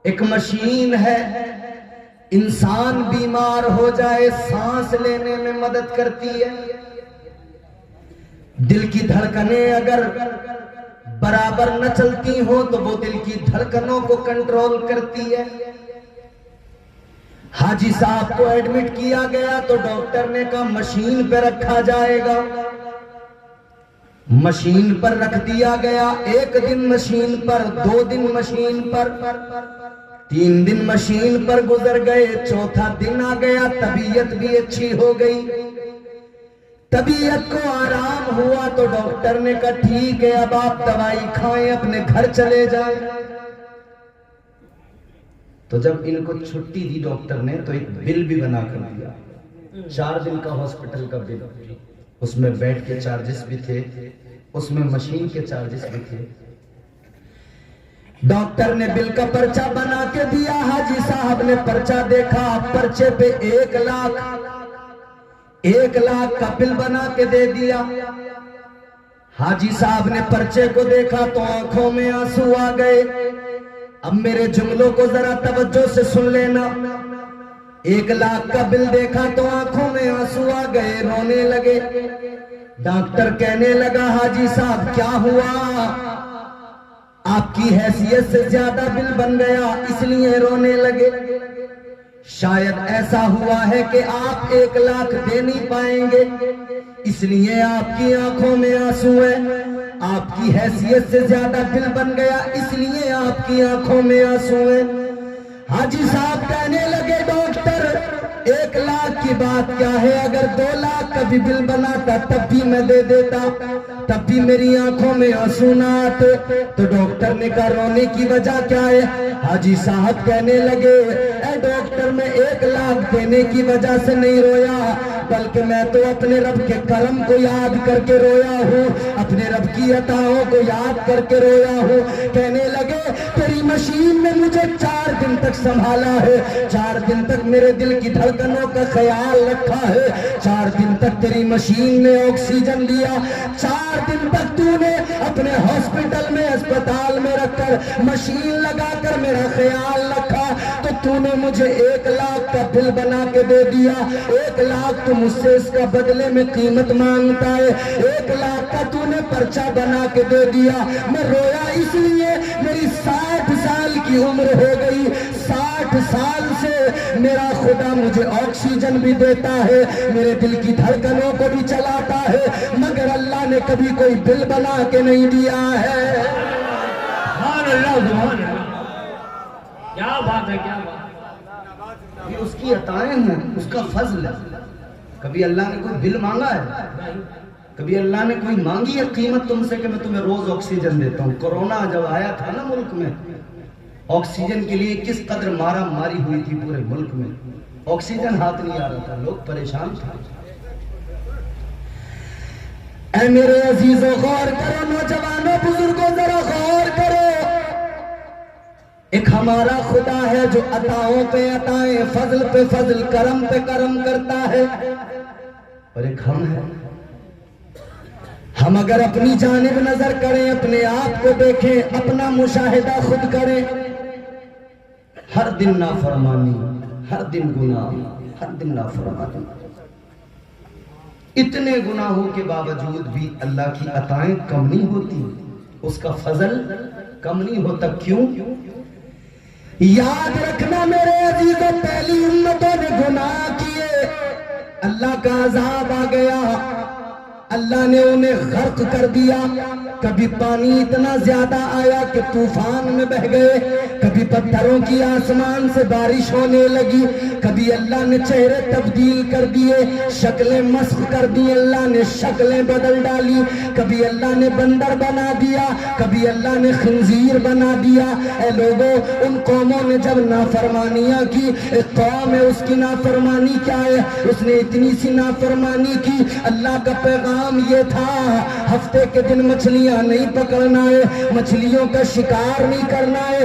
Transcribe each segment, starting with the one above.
ایک مشین ہے، انسان بیمار ہو جائے سانس لینے میں مدد کرتی ہے. دل کی دھڑکنیں اگر برابر نہ چلتی ہوں تو وہ دل کی دھڑکنوں کو کنٹرول کرتی ہے. حاجی صاحب کو ایڈمٹ کیا گیا تو ڈاکٹر نے کہا مشین پہ رکھا جائے گا. مشین پر رکھ دیا گیا. 1 دن مشین پر، 2 دن مشین پر، 3 دن مشین پر گزر گئے. 4تھا دن آ گیا، طبیعت بھی اچھی ہو گئی، طبیعت کو آرام ہوا تو ڈاکٹر نے کہا ٹھیک ہے اب آپ دوائی کھائیں، اپنے گھر چلے جائیں. تو جب ان کو چھٹی دی ڈاکٹر نے تو ایک بل بھی بنا کر دیا، 4 دن کا ہاسپٹل کا بل. اس میں بیڈ کے چارجز بھی تھے، اس میں مشین کے چارجز بھی تھے. ڈاکٹر نے بل کا پرچہ بنا کے دیا. حاجی صاحب نے پرچہ دیکھا، پرچے پہ 1 لاکھ کا بل بنا کے دے دیا. حاجی صاحب نے پرچے کو دیکھا تو آنکھوں میں آنسو آ گئے. اب میرے جملوں کو ذرا توجہ سے سن لینا. 1 لاکھ کا بل دیکھا تو آنکھوں میں آنسو آ گئے، رونے لگے. ڈاکٹر کہنے لگا حاجی صاحب کیا ہوا؟ آپ کی حیثیت سے زیادہ بل بن گیا اس لیے رونے لگے. شاید ایسا ہوا ہے کہ آپ 1 لاکھ دے نہیں پائیں گے اس لیے آپ کی آنکھوں میں آنسو ہے. آپ کی حیثیت سے زیادہ بل بن گیا اس لیے آپ کی آنکھوں میں آنسو ہے. حاجی صاحب کہنے لگے ڈاکٹر 1 لاکھ کی بات کیا ہے، اگر 2 لاکھ کا بھی بل بناتا تب بھی میں دے دیتا، تب بھی میری آنکھوں میں آنسو نہ آتے. تو ڈاکٹر نے کہا رونے کی وجہ کیا ہے؟ حاجی صاحب کہنے لگے اے ڈاکٹر میں 1 لاکھ دینے کی وجہ سے نہیں رویا، بلکہ میں تو اپنے رب کے کرم کو یاد کر کے رویا ہوں، اپنے رب کی عطاؤں کو یاد کر کے رویا ہوں. کہنے لگے تیری مشین نے مجھے 4 دن تک سنبھالا ہے، 4 دن تک میرے دل کی دھڑکنوں کا خیال رکھا ہے، 4 دن تک تیری مشین نے آکسیجن لیا، 4 دن تک تو نے اپنے ہاسپٹل میں اسپتال میں رکھ کر مشین لگا کر میرا خیال رکھا، تو نے مجھے 1 لاکھ کا بل بنا کے دے دیا. 1 لاکھ تو مجھ سے اس کا بدلے میں قیمت مانگتا ہے، 1 لاکھ کا تو نے پرچہ بنا کے دے دیا. میں رویا اس لیے میری 60 سال کی عمر ہو گئی، 60 سال سے میرا خدا مجھے آکسیجن بھی دیتا ہے، میرے دل کی دھڑکنوں کو بھی چلاتا ہے، مگر اللہ نے کبھی کوئی بل بنا کے نہیں دیا ہے. سبحان اللہ، سبحان اللہ، کیا بات ہے، کیا بات ہے. یہ اس کی عطائیں ہیں، اس کا فضل ہے. کبھی اللہ نے کوئی بل مانگا ہے؟ کبھی اللہ نے کوئی مانگی ہے قیمت تم سے کہ میں تمہیں روز آکسیجن دیتا ہوں؟ کورونا جب آیا تھا نا ملک میں، آکسیجن کے لیے کس قدر مارا ماری ہوئی تھی پورے ملک میں، آکسیجن ہاتھ نہیں آ رہا تھا، لوگ پریشان تھے. اے میرے عزیزوں غور کرو، نوجوانوں بزرگوں ذرا غور کرو. ایک ہمارا خدا ہے جو عطاؤں پہ عطائیں، فضل پہ فضل، کرم پہ کرم کرتا ہے، اور ایک ہم ہیں. ہم اگر اپنی جانب نظر کریں، اپنے آپ کو دیکھیں، اپنا مشاہدہ خود کریں، ہر دن نافرمانی، ہر دن گناہ، ہر دن نافرمانی. اتنے گناہوں کے باوجود بھی اللہ کی عطائیں کم نہیں ہوتی، اس کا فضل کم نہیں ہوتا. کیوں؟ یاد رکھنا میرے عزیزوں، پہلی امتوں نے گناہ کیے، اللہ کا عذاب آ گیا، اللہ نے انہیں غرق کر دیا. کبھی پانی اتنا زیادہ آیا کہ طوفان میں بہ گئے، کبھی پتھروں کی آسمان سے بارش ہونے لگی، کبھی اللہ نے چہرے تبدیل کر دیے، شکلیں مسخ کر دی، اللہ نے شکلیں بدل ڈالی، کبھی اللہ نے بندر بنا دیا، کبھی اللہ نے خنزیر بنا دیا. اے لوگوں، ان قوموں نے جب نافرمانیاں کی، ایک قوم ہے اس کی نافرمانی کیا ہے، اس نے اتنی سی نافرمانی کی. اللہ کا پیغام یہ تھا ہفتے کے دن مچھلیاں نہیں پکڑنا ہے، مچھلیوں کا شکار نہیں کرنا ہے.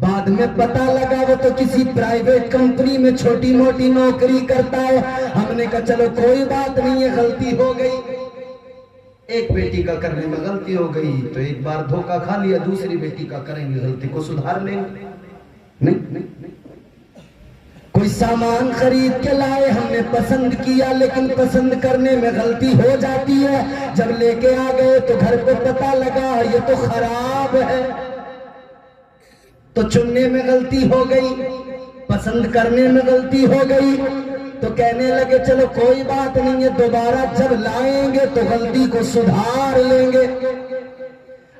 بعد میں پتا لگا وہ تو کسی پرائیویٹ کمپنی میں چھوٹی موٹی نوکری کرتا ہے. ہم نے کہا چلو کوئی بات نہیں ہے، غلطی ہو گئی. ایک بیٹی کا کرنے میں غلطی ہو گئی تو ایک بار دھوکہ کھا لیا، دوسری بیٹی کا کریں گے غلطی کو سدھار لیں گے. نہیں، کوئی سامان خرید کے لائے، ہم نے پسند کیا لیکن پسند کرنے میں غلطی ہو جاتی ہے. جب لے کے آ گئے تو گھر پہ پتا لگا یہ تو خراب ہے. تو چننے میں غلطی ہو گئی، پسند کرنے میں غلطی ہو گئی. تو کہنے لگے چلو کوئی بات نہیں ہے، دوبارہ جب لائیں گے تو غلطی کو سدھار لیں گے.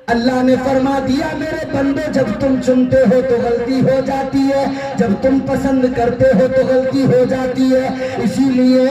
اللہ نے فرما دیا میرے بندے، جب تم چنتے ہو تو غلطی ہو جاتی ہے، جب تم پسند کرتے ہو تو غلطی ہو جاتی ہے. اسی لیے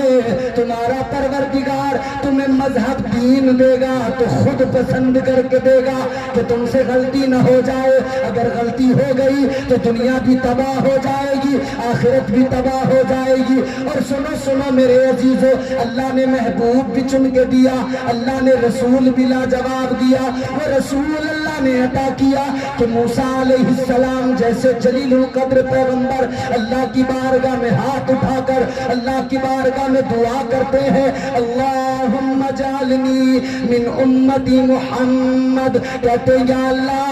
تمہارا پروردگار تمہیں مذہب دین دے گا تو خود پسند کر کے دے گا کہ تم سے غلطی نہ ہو جائے. اگر غلطی ہو گئی تو دنیا بھی تباہ ہو جائے گی، آخرت بھی تباہ ہو جائے گی. اور سنو میرے عزیزو، اللہ نے محبوب بھی چن کے دیا، اللہ نے رسول بھی لاجواب دیا. وہ رسول اللہ نے عطا کیا کہ موسیٰ علیہ السلام جیسے جلیل القدر پیغمبر اللہ کی بارگاہ میں ہاتھ اٹھا کر اللہ کی بارگاہ میں دعا کرتے ہیں، اللہم اجعلنی من امتی محمد. کہتے ہیں یا اللہ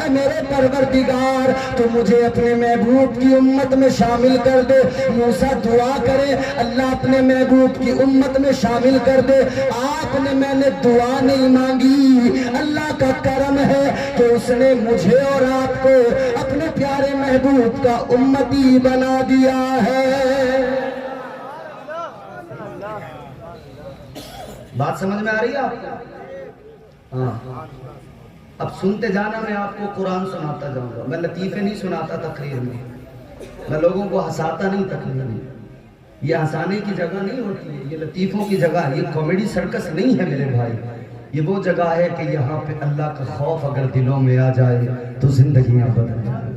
اے میرے پروردگار تو مجھے اپنے محبوب کی امت میں شامل کر دے. موسیٰ دعا کرے اللہ اپنے محبوب کی امت میں شامل کر دے. آپ نے میں نے دعا نہیں مانگی، اللہ کا کرم ہے کہ اس نے مجھے اور آپ کو اپنے پیارے محبوب کا امتی بنا دیا ہے. بات سمجھ میں آ رہی ہے آپ کو؟ ہاں، اب سنتے جانا. میں آپ کو قرآن سناتا جاؤں گا. میں لطیفے نہیں سناتا تقریر میں لوگوں کو ہنساتا نہیں تقریر میں. یہ ہنسانے کی جگہ نہیں ہوتی ہے، یہ لطیفوں کی جگہ ہے. یہ کامیڈی سرکس نہیں ہے میرے بھائی. یہ وہ جگہ ہے کہ یہاں پہ اللہ کا خوف اگر دلوں میں آ جائے تو زندگیاں بدل جائیں.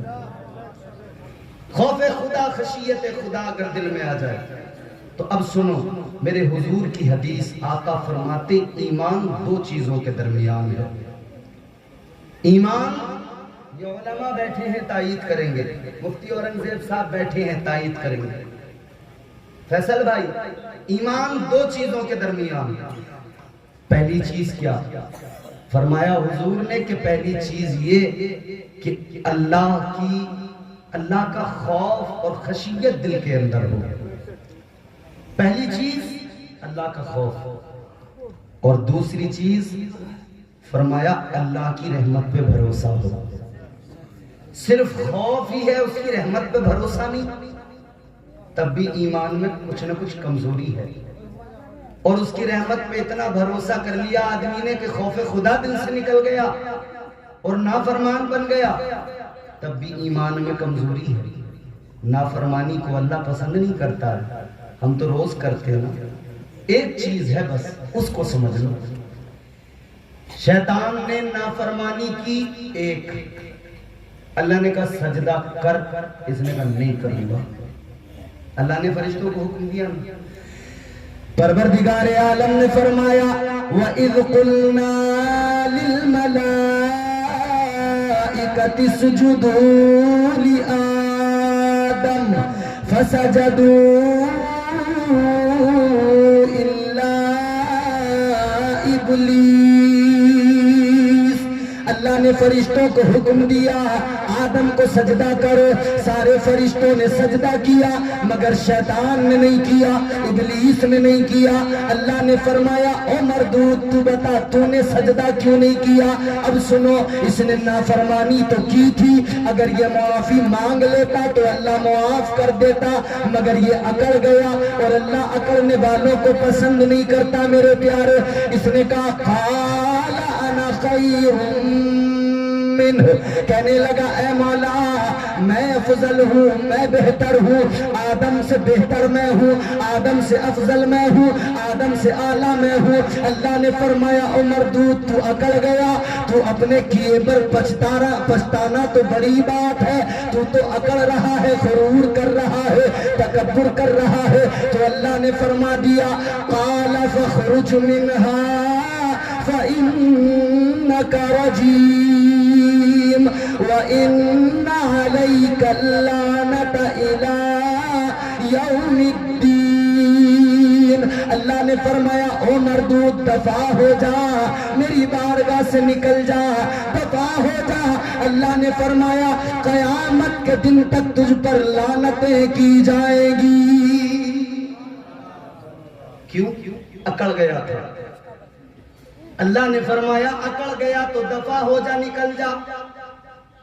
خوف خدا، خشیت خدا اگر دل میں آ جائے تو اب سنو میرے حضور کی حدیث. آقا فرماتے ایمان دو چیزوں کے درمیان ہے. ایمان، یہ علماء بیٹھے ہیں تائید کریں گے، مفتی اورنگزیب صاحب بیٹھے ہیں تائید کریں گے. فیصل بھائی، ایمان دو چیزوں کے درمیان. پہلی چیز کیا فرمایا حضور نے کہ پہلی چیز یہ کہ اللہ کا خوف اور خشیت دل کے اندر ہو. پہلی چیز اللہ کا خوف، اور دوسری چیز فرمایا اللہ کی رحمت پہ بھروسہ ہو. صرف خوف ہی ہے، اس کی رحمت پہ بھروسہ نہیں، تب بھی ایمان میں کچھ نہ کچھ کمزوری ہے. اور اس کی رحمت پہ اتنا بھروسہ کر لیا آدمی نے کہ خوف خدا دل سے نکل گیا اور نافرمان بن گیا، تب بھی ایمان میں کمزوری ہے. نافرمانی کو اللہ پسند نہیں کرتا ہے، ہم تو روز کرتے ہیں نا. ایک چیز ہے بس، اس کو سمجھ لو. شیطان نے نافرمانی کی ایک، اللہ نے کہا سجدہ کر، اس نے کہا نہیں کروں گا. اللہ نے فرشتوں کو حکم دیا. پروردگار عالم نے فرمایا وَإِذْ قُلْنَا لِلْمَلَائِكَةِ اسْجُدُوا لِآدَمَ فَسَجَدُوا إِلَّا إِبْلِيسَ. اللہ نے فرشتوں کو حکم دیا آدم کو سجدہ کرو. سارے فرشتوں نے سجدہ کیا مگر شیطان نے نہیں کیا، ابلیس نے نہیں کیا. اللہ نے فرمایا او مردود تو بتا تو نے سجدہ کیوں نہیں کیا؟ اب سنو، اس نے نافرمانی تو کی تھی، اگر یہ معافی مانگ لیتا تو اللہ معاف کر دیتا، مگر یہ اکڑ گیا اور اللہ اکڑنے والوں کو پسند نہیں کرتا میرے پیارے. اس نے کہا قال انا خیر منہ، کہنے لگا اے مولا میں افضل ہوں، میں بہتر ہوں، آدم سے بہتر میں ہوں، آدم سے افضل میں ہوں، آدم سے اعلیٰ میں ہوں. اللہ نے فرمایا او مردود تو اکڑ گیا، تو اپنے کیے پر پچھتانا تو بڑی بات ہے، تو اکڑ رہا ہے، غرور کر رہا ہے، تکبر کر رہا ہے. تو اللہ نے فرما دیا قال فاخرج منها فإنك رجيم. وَإِنَّ عَلَيْكَ اللَّعْنَةَ إِلَى يَوْمِ الدِّينِ۔ اللہ نے فرمایا او مردود دفع ہو جا، میری بارگاہ سے نکل جا، دفع ہو جا۔ اللہ نے فرمایا قیامت کے دن تک تجھ پر لعنتیں کی جائیں گی۔ کیوں؟ اکڑ گیا تھا۔ اللہ نے فرمایا اکڑ گیا تو دفع ہو جا، نکل جا،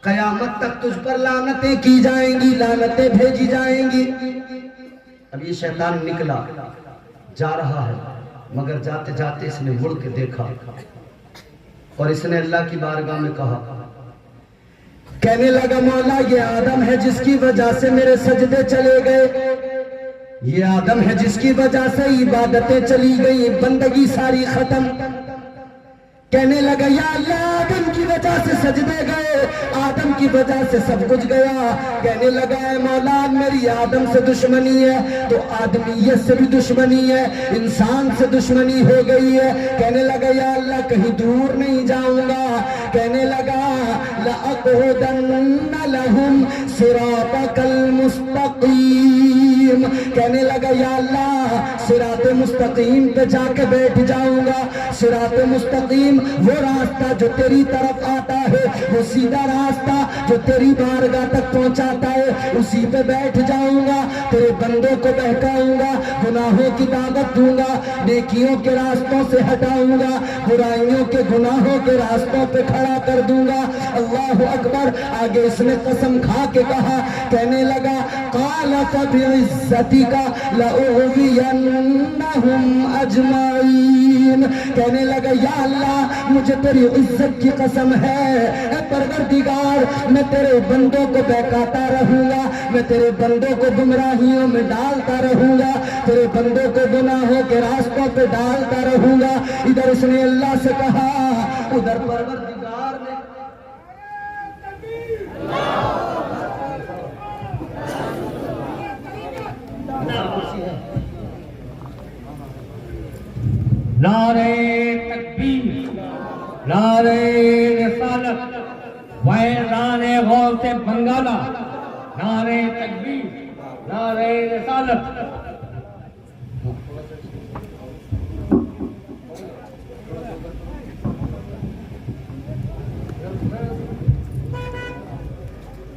قیامت تک تجھ پر لعنتیں کی جائیں گی، لعنتیں بھیجی جائیں گی۔ اب یہ شیطان نکلا، جا رہا ہے، مگر جاتے جاتے اس نے مڑ کے دیکھا اور اس نے اللہ کی بارگاہ میں کہا، کہنے لگا مولا یہ آدم ہے جس کی وجہ سے میرے سجدے چلے گئے، یہ آدم ہے جس کی وجہ سے عبادتیں چلی گئی، بندگی ساری ختم۔ کہنے لگا یا اللہ آدم کی وجہ سے سجدے گئے، آدم کی وجہ سے سب کچھ گیا۔ کہنے لگا اے مولا میری آدم سے دشمنی ہے تو آدمیت سے بھی دشمنی ہے، انسان سے دشمنی ہو گئی ہے۔ کہنے لگا یا اللہ کہیں دور نہیں جاؤں گا۔ کہنے لگا لَأَقْعُدَنَّ لَهُمْ صِرَاطَكَ الْمُسْتَقِيمِ، کہنے لگا یا اللہ صراط مستقیم پہ جا کے بیٹھ جاؤں گا۔ صراط مستقیم وہ راستہ جو تیری طرف آتا ہے، وہ سیدھا راستہ جو تیری بارگاہ تک پہنچاتا ہے، اسی پہ بیٹھ جاؤں گا، تیرے بندوں کو بہکاؤں گا، گناہوں کی دعوت دوں گا، نیکیوں کے راستوں سے ہٹاؤں گا، برائیوں کے گناہوں کے راستوں پہ کھڑا کر دوں گا۔ اللہ اکبر۔ آگے اس نے قسم کھا کے کہا، کہنے لگا قال فبعزتک لأغوینہم اجمعین، کہنے لگا یا اللہ مجھے تیری عزت کی قسم ہے، اے پروردگار میں تیرے بندوں کو بہکاتا رہوں گا، میں تیرے بندوں کو گمراہیوں میں ڈالتا رہوں گا، تیرے بندوں کو گناہوں کے راستوں پہ ڈالتا رہوں گا۔ ادھر اس نے اللہ سے کہا، ادھر پروردگار نے نعرہ تکبیر، نعرہ رسالت، فیضان غوث بنگالہ، نعرہ تکبیر، نعرہ رسالت۔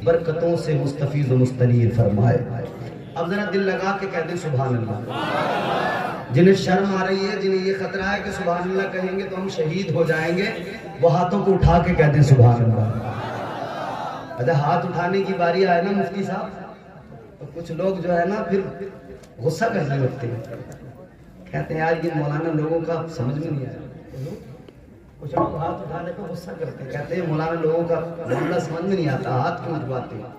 برکتوں سے مستفیض و مستنیر فرمائے۔ اب ذرا دل لگا کے کہہ دیں سبحان اللہ۔ جنہیں شرم آ رہی ہے، جنہیں یہ خطرہ ہے کہ سبحان اللہ کہیں گے تو ہم شہید ہو جائیں گے، وہ ہاتھوں کو اٹھا کے کہہ دیں سبحان اللہ۔ اچھا ہاتھ اٹھانے کی باری آئے نا مفتی صاحب تو کچھ لوگ جو ہے نا پھر غصہ کرنے لگتے ہیں، کہتے ہیں یار یہ مولانا لوگوں کا سمجھ میں نہیں آیا۔ کچھ لوگ ہاتھ اٹھانے پہ غصہ کرتے ہیں، کہتے ہیں مولانا لوگوں کا معاملہ سمجھ میں نہیں آتا، ہاتھ کیوں اٹھواتے ہیں۔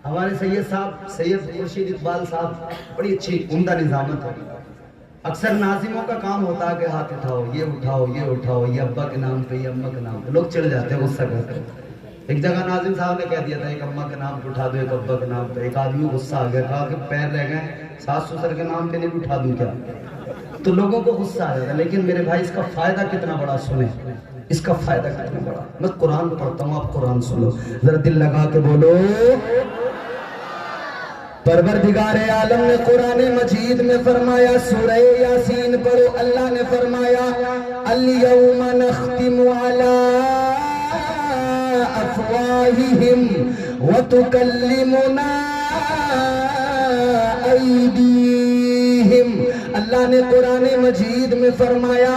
ہمارے سید صاحب سید خورشید اقبال صاحب بڑی اچھی عمدہ نظامت ہے۔ اکثر ناظموں کا کام ہوتا ہے کہ ہاتھ اٹھاؤ، یہ اٹھاؤ، یہ اٹھاؤ، یہ ابا کے نام پہ، یہ اماں کے نام پہ، لوگ چڑھ جاتے ہیں، غصہ کرتے ہیں۔ ایک جگہ ناظم صاحب نے کہہ دیا تھا ایک اماں کے نام پہ اٹھا دو، ایک ابا کے نام پہ، ایک آدمی غصہ آ گیا، کہا کہ پیر رہ گئے، ساس سسر کے نام پہ نہیں اٹھا دوں کیا؟ تو لوگوں کو غصہ آ جاتا ہے، لیکن میرے بھائی اس کا فائدہ کتنا بڑا سنیں، اس کا فائدہ کتنا بڑا۔ میں قرآن پڑھتا ہوں، آپ قرآن سنو، ذرا دل لگا کے بولو۔ پروردگار عالم نے قرآن مجید میں فرمایا، سورہ یاسین پڑھو، اللہ نے فرمایا الیوم نختم علی افواہہم وتکلمنا ایدیہم۔ اللہ نے قرآن مجید میں فرمایا،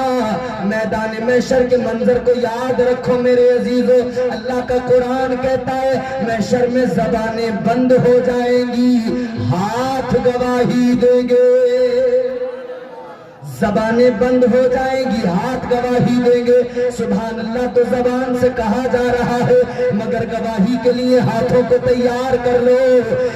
میدان محشر کے منظر کو یاد رکھو میرے عزیزو، اللہ کا قرآن کہتا ہے محشر میں زبانیں بند ہو جائیں گی، ہاتھ گواہی دیں گے، زبانیں بند ہو جائیں گی، ہاتھ گواہی دیں گے۔ سبحان اللہ، تو زبان سے کہا جا رہا ہے مگر گواہی کے لیے ہاتھوں کو تیار کر لو،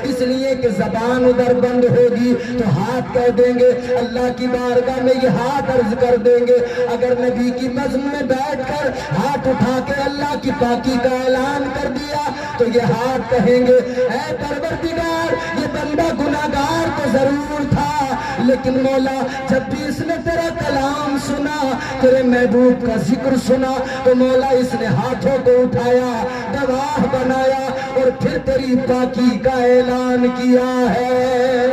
اس لیے کہ زبان ادھر بند ہوگی تو ہاتھ کہہ دیں گے، اللہ کی بارگاہ میں یہ ہاتھ عرض کر دیں گے۔ اگر نبی کی نظم میں بیٹھ کر ہاتھ اٹھا کے اللہ کی پاکی کا اعلان کر دیا تو یہ ہاتھ کہیں گے اے پروردگار یہ بندہ گناہگار تو ضرور تھا لیکن مولا جب بھی اس نے تیرا کلام سنا، تیرے محبوب کا ذکر سنا، تو مولا اس نے ہاتھوں کو اٹھایا، گواہ بنایا اور پھر تیری پاکی کا اعلان کیا ہے۔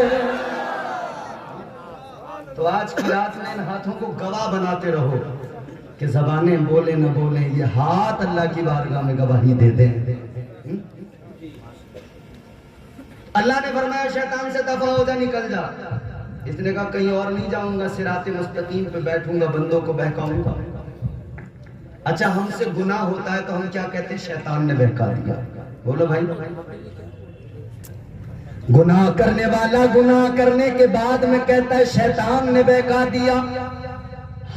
تو آج کی رات میں ان ہاتھوں کو گواہ بناتے رہو کہ زبانیں بولے نہ بولیں، یہ ہاتھ اللہ کی بارگاہ میں گواہی دے دیں۔ اللہ نے فرمایا شیطان سے دفع ہو جا، نکل جا۔ اس نے کہا کہیں اور نہیں جاؤں گا، صراط مستقیم پہ بیٹھوں گا، بندوں کو بہکاؤں گا۔ اچھا ہم سے گناہ ہوتا ہے تو ہم کیا کہتے ہیں؟ شیطان نے بہکا دیا۔ بولو بھائی، گناہ کرنے والا گناہ کرنے کے بعد میں کہتا ہے شیطان نے بہکا دیا۔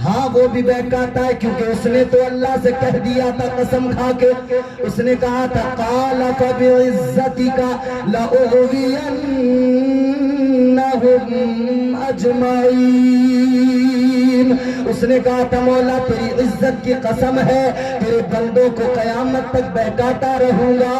ہاں وہ بھی بہکاتا ہے، کیونکہ اس نے تو اللہ سے کہہ دیا تھا قسم کھا کے، اس نے کہا تھا قال فبعزتک لأغوینہم اجمعین۔ اس نے کہا تھا مولا تیری عزت کی قسم ہے، تیرے بندوں کو قیامت تک بہکاتا رہوں گا،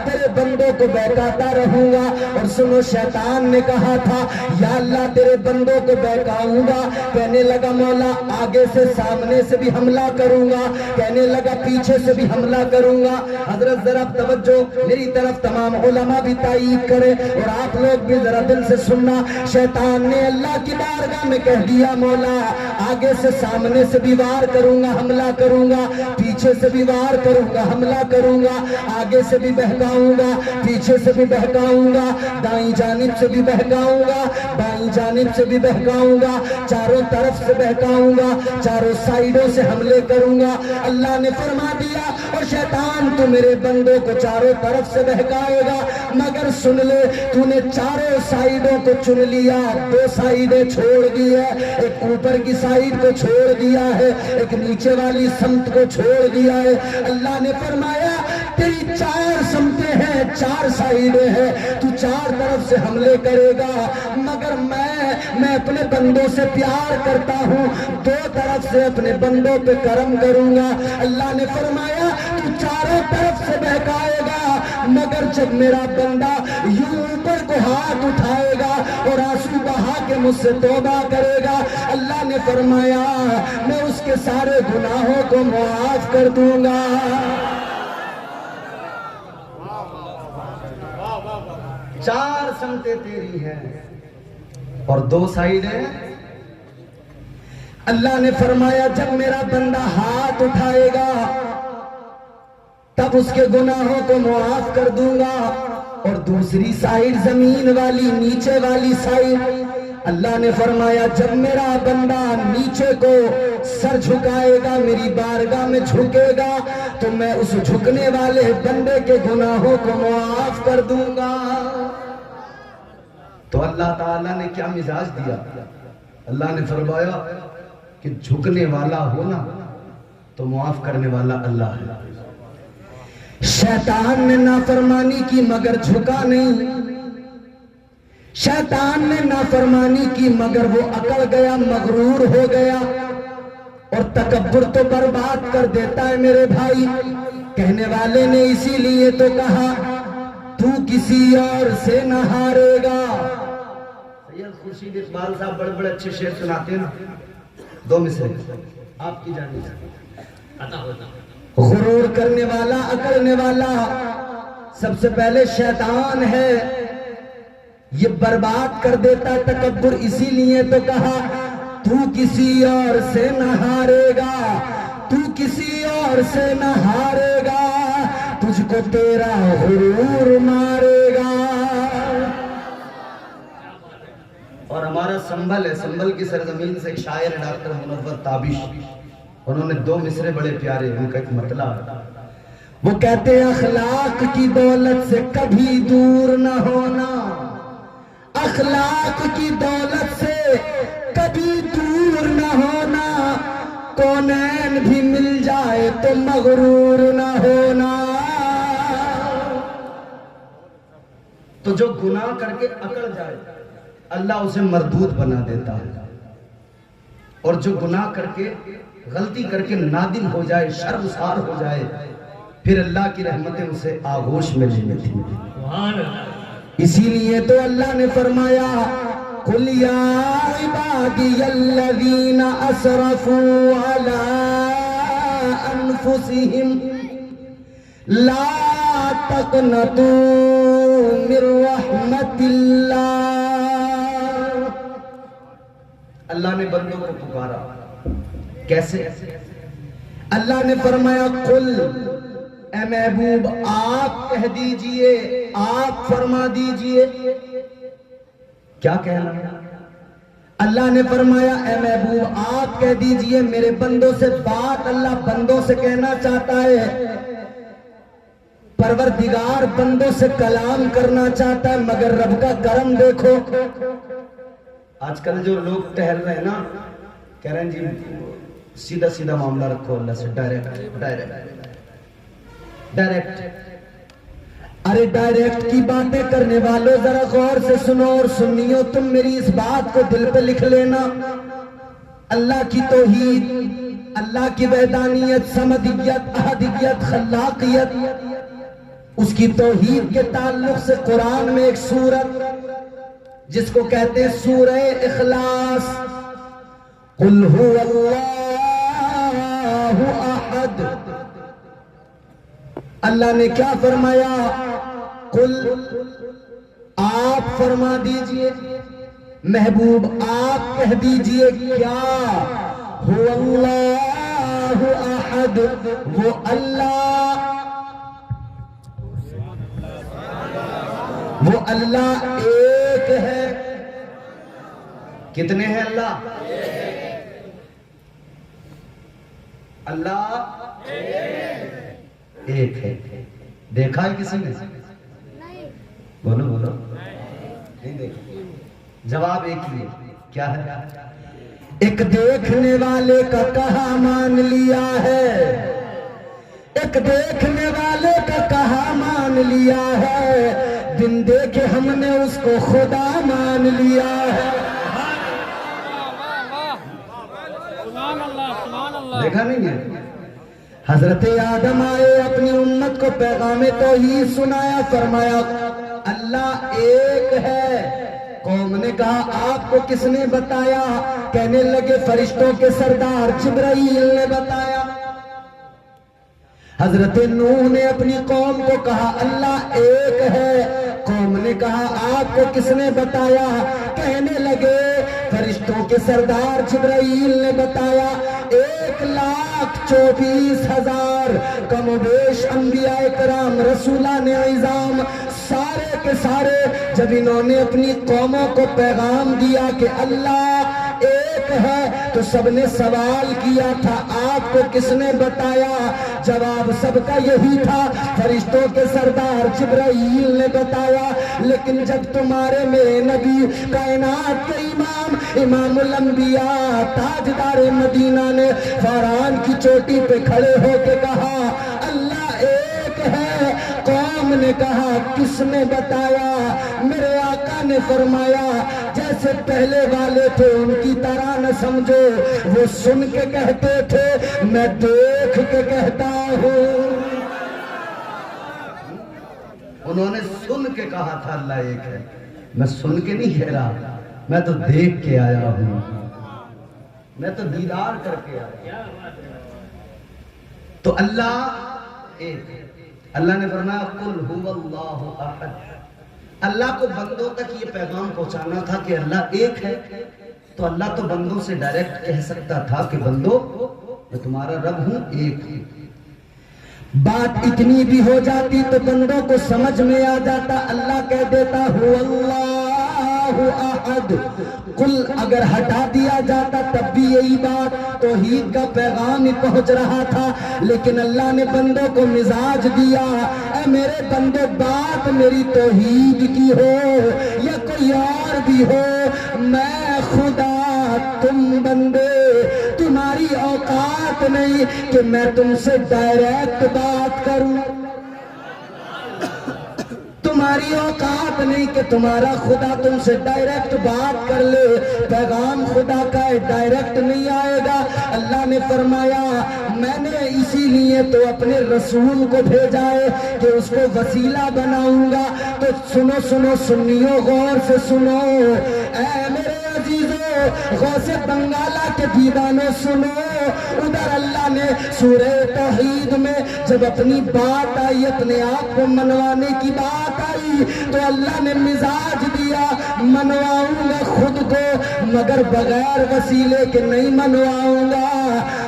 تیرے بندوں کو بہکاتا رہوں گا۔ اور سنو شیطان نے کہا تھا یا اللہ تیرے بندوں کو بہکاؤں گا، کہنے لگا مولا آگے سے سامنے سے بھی حملہ کروں گا، کہنے لگا پیچھے سے بھی حملہ کروں گا۔ حضرت ذرا توجہ میری طرف تمام علماء بھی تائید کرے اور آپ لوگ بھی ذرا دل سے سننا۔ شیطان نے اللہ کی بارگاہ میں کہہ دیا مولا آگے سے سامنے سے بھی وار کروں گا، حملہ کروں گا، پیچھے سے بھی وار کروں گا، حملہ کروں گا، آگے سے بھی بہکاؤں گا، پیچھے سے بھی بہکاؤں گا، دائیں جانب سے بھی بہکاؤں گا، بائیں جانب سے بھی بہکاؤں گا، چاروں طرف سے بہکاؤں گا، چاروں سائیڈوں سے حملے کروں گا۔ اللہ نے فرما دیا اور شیطان تو میرے بندوں کو چاروں طرف سے بہکائے گا، مگر سن لے تو نے چاروں سائیڈوں کو چن لیا، دو سائیڈیں چھوڑ دی ہے، ایک اوپر کی سائیڈ کو چھوڑ دیا ہے، ایک نیچے والی سمت کو چھوڑ دیا ہے۔ اللہ نے فرمایا تیری چار سمتیں ہیں، چار سائیڈیں ہیں، تو چار طرف سے حملے کرے گا، مگر میں اپنے بندوں سے پیار کرتا ہوں، دو طرف سے اپنے بندوں پہ کرم کروں گا۔ اللہ نے فرمایا تو چاروں طرف سے بہکائے گا، مگر جب میرا بندہ یوں اوپر کو ہاتھ اٹھائے گا اور آنسو بہا کے مجھ سے توبہ کرے گا، اللہ نے فرمایا میں اس کے سارے گناہوں کو معاف کر دوں گا۔ چار سمتیں تیری ہیں اور دو سائیڈیں۔ اللہ نے فرمایا جب میرا بندہ ہاتھ اٹھائے گا تب اس کے گناہوں کو معاف کر دوں گا، اور دوسری سائیڈ زمین والی نیچے والی سائیڈ اللہ نے فرمایا جب میرا بندہ نیچے کو سر جھکائے گا، میری بارگاہ میں جھکے گا، تو میں اس جھکنے والے بندے کے گناہوں کو معاف کر دوں گا۔ تو اللہ تعالیٰ نے کیا مزاج دیا؟ اللہ نے فرمایا کہ جھکنے والا ہونا تو معاف کرنے والا اللہ ہے۔ شیطان نے نافرمانی کی مگر جھکا نہیں، شیطان نے نافرمانی کی مگر وہ اکڑ گیا، مغرور ہو گیا، اور تکبر تو برباد کر دیتا ہے میرے بھائی۔ کہنے والے نے اسی لیے تو کہا تو کسی اور سے نہ ہارے گا۔ سید خورشید اقبال صاحب بڑے بڑے اچھے شعر سناتے ہیں نا، دو مصرے آپ کی جانب۔ غرور کرنے والا، اکڑنے والا سب سے پہلے شیطان ہے، یہ برباد کر دیتا تکبر، اسی لیے تو کہا تو کسی اور سے نہ ہارے گا، تو کسی اور سے نہ ہارے گا، تجھ کو تیرا غرور مارے گا۔ اور ہمارا سنبھل ہے، سنبھل کی سرزمین سے ایک شاعر ہے ڈاکٹر منور تابش، انہوں نے دو مصرے بڑے پیارے، ان کا ایک مطلب وہ کہتے ہیں اخلاق کی دولت سے کبھی دور نہ ہونا، اخلاق کی دولت سے کبھی دور نہ ہونا، کونین بھی مل جائے تو مغرور نہ ہونا۔ تو جو گناہ کر کے اکڑ جائے اللہ اسے مردود بنا دیتا ہے، اور جو گناہ کر کے غلطی کر کے نادم ہو جائے، شرمسار ہو جائے، پھر اللہ کی رحمتیں اسے آغوش میں لے لیتی ہیں۔ اسی لیے تو اللہ نے فرمایا قل یا عبادی الذین اسرفوا علی انفسهم لا تقنطوا من رحمت اللہ. اللہ نے بندوں کو پکارا. کیسے؟ اللہ نے فرمایا قل، اے محبوب آپ کہہ دیجئے، آپ فرما دیجئے. کیا کہنا؟ اللہ نے فرمایا اے محبوب آپ کہہ دیجئے. میرے بندوں سے بات اللہ بندوں سے کہنا چاہتا ہے. پروردگار بندوں سے کلام کرنا چاہتا ہے، مگر رب کا کرم دیکھو. آج کل جو لوگ ٹہل رہے ہیں نا، کہہ رہے ہیں جی سیدھا سیدھا معاملہ رکھو اللہ سے، ڈائریکٹ. ارے ڈائریکٹ کی باتیں کرنے والوں ذرا غور سے سنو اور سنیو. تم میری اس بات کو دل پہ لکھ لینا. اللہ کی توحید، اللہ کی وحدانیت، صمدیت، احدیت، خلاقیت، اس کی توحید کے تعلق سے قرآن میں ایک سورت جس کو کہتے ہیں سورہ اخلاص. قل هو اللہ احد. اللہ نے کیا فرمایا؟ قل، آپ فرما دیجئے، محبوب آپ کہہ دیجئے کیا؟ هو اللہ احد، وہ اللہ ایک ہے. کتنے ہیں اللہ؟ اللہ ایک ہے. دیکھا ہے کسی نے؟ بولو نہیں دیکھا. جواب ایک ہی ہے. کیا ہے؟ ایک دیکھنے والے کا کہا مان لیا ہے، ایک دیکھنے والے کا کہا مان لیا ہے، بن دیکھے ہم نے اس کو خدا مان لیا ہے. دیکھا نہیں ہے؟ حضرت آدم آئے، اپنی امت کو پیغام توحید سنایا، فرمایا اللہ ایک ہے. قوم نے کہا آپ کو کس نے بتایا؟ کہنے لگے فرشتوں کے سردار جبرائیل نے بتایا. حضرت نوح نے اپنی قوم کو کہا اللہ ایک ہے. قوم نے کہا آپ کو کس نے بتایا؟ کہنے لگے فرشتوں کے سردار جبرائیل نے بتایا. 1,24,000 کم و بیش انبیاء کرام، رسولان اعظام، سارے کے سارے جب انہوں نے اپنی قوموں کو پیغام دیا کہ اللہ ایک ہے تو سب نے سوال کیا تھا آپ کو کس نے بتایا؟ جواب سب کا یہی تھا فرشتوں کے سردار جبرائیل نے بتایا. لیکن جب تمہارے میرے نبی کائنات کے امام الانبیاء تاجدار مدینہ نے فاران کی چوٹی پہ کھڑے ہو کے کہا اللہ ایک ہے، قوم نے کہا کس نے بتایا؟ میرے آقا نے فرمایا جیسے پہلے والے تھے ان کی طرح نہ سمجھو، وہ سن کے کہتے تھے میں دیکھ کے کہتا ہوں. انہوں نے سن کے کہا تھا اللہ ایک ہے. میں سن کے نہیں کہہ رہا، میں تو دیکھ کے آیا ہوں، میں تو دیدار کر کے آیا. تو اللہ ایک. اللہ نے فرمایا قل هو اللہ احد. اللہ کو بندوں تک یہ پیغام پہنچانا تھا کہ اللہ ایک ہے. تو اللہ تو بندوں سے ڈائریکٹ کہہ سکتا تھا کہ بندوں میں تمہارا رب ہوں ایک. بات اتنی بھی ہو جاتی تو بندوں کو سمجھ میں آ جاتا. اللہ کہہ دیتا هو اللہ احد. قل اگر ہٹا دیا جاتا تب بھی یہی بات توحید کا پیغام ہی پہنچ رہا تھا. لیکن اللہ نے بندوں کو مزاج دیا اے میرے بندے بات میری توحید کی ہو یا کوئی اور بھی ہو، میں خدا تم بندے تمہاری اوقات نہیں کہ میں تم سے ڈائریکٹ بات کروں. تم تمہاری اوقات نہیں کہ تمہارا خدا تم سے ڈائریکٹ بات کر لے، پیغام خدا کا ڈائریکٹ نہیں آئے گا۔ اللہ نے فرمایا میں نے اسی لیے تو اپنے رسول کو بھیجا ہے کہ اس کو وسیلہ بناؤں گا۔ تو سنو سنو سنیو، غور سے سنو، اے میرے عزیزو، غوث بنگالہ کے دیوانوں سنو، ادھر اللہ نے سورہ توحید میں جب اپنی بات آئی، اپنے آپ کو منوانے کی بات آئی، تو اللہ نے مزاج دیا، منواؤں گا خود کو مگر بغیر وسیلے کے نہیں منواؤں گا۔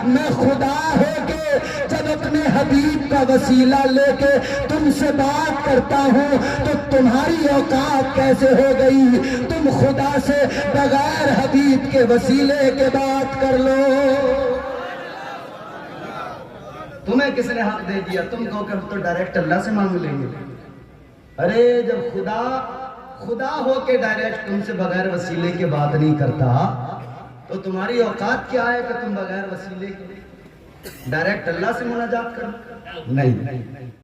میں خدا ہو کے جب اپنے حبیب کا وسیلہ لے کے تم سے بات کرتا ہوں تو تمہاری اوقات کیسے ہو گئی؟ تم خدا سے بغیر حبیب کے وسیلے کے بات کر لو۔ تمہیں کس نے حق دے دیا؟ تم کہو کہ ہم تو ڈائریکٹ اللہ سے مانگ لیں گے۔ ارے جب خدا ہو کے ڈائریکٹ تم سے بغیر وسیلے کے بات نہیں کرتا تو تمہاری اوقات کیا ہے کہ تم بغیر وسیلے کے ڈائریکٹ اللہ سے مناجات کرو؟ نہیں۔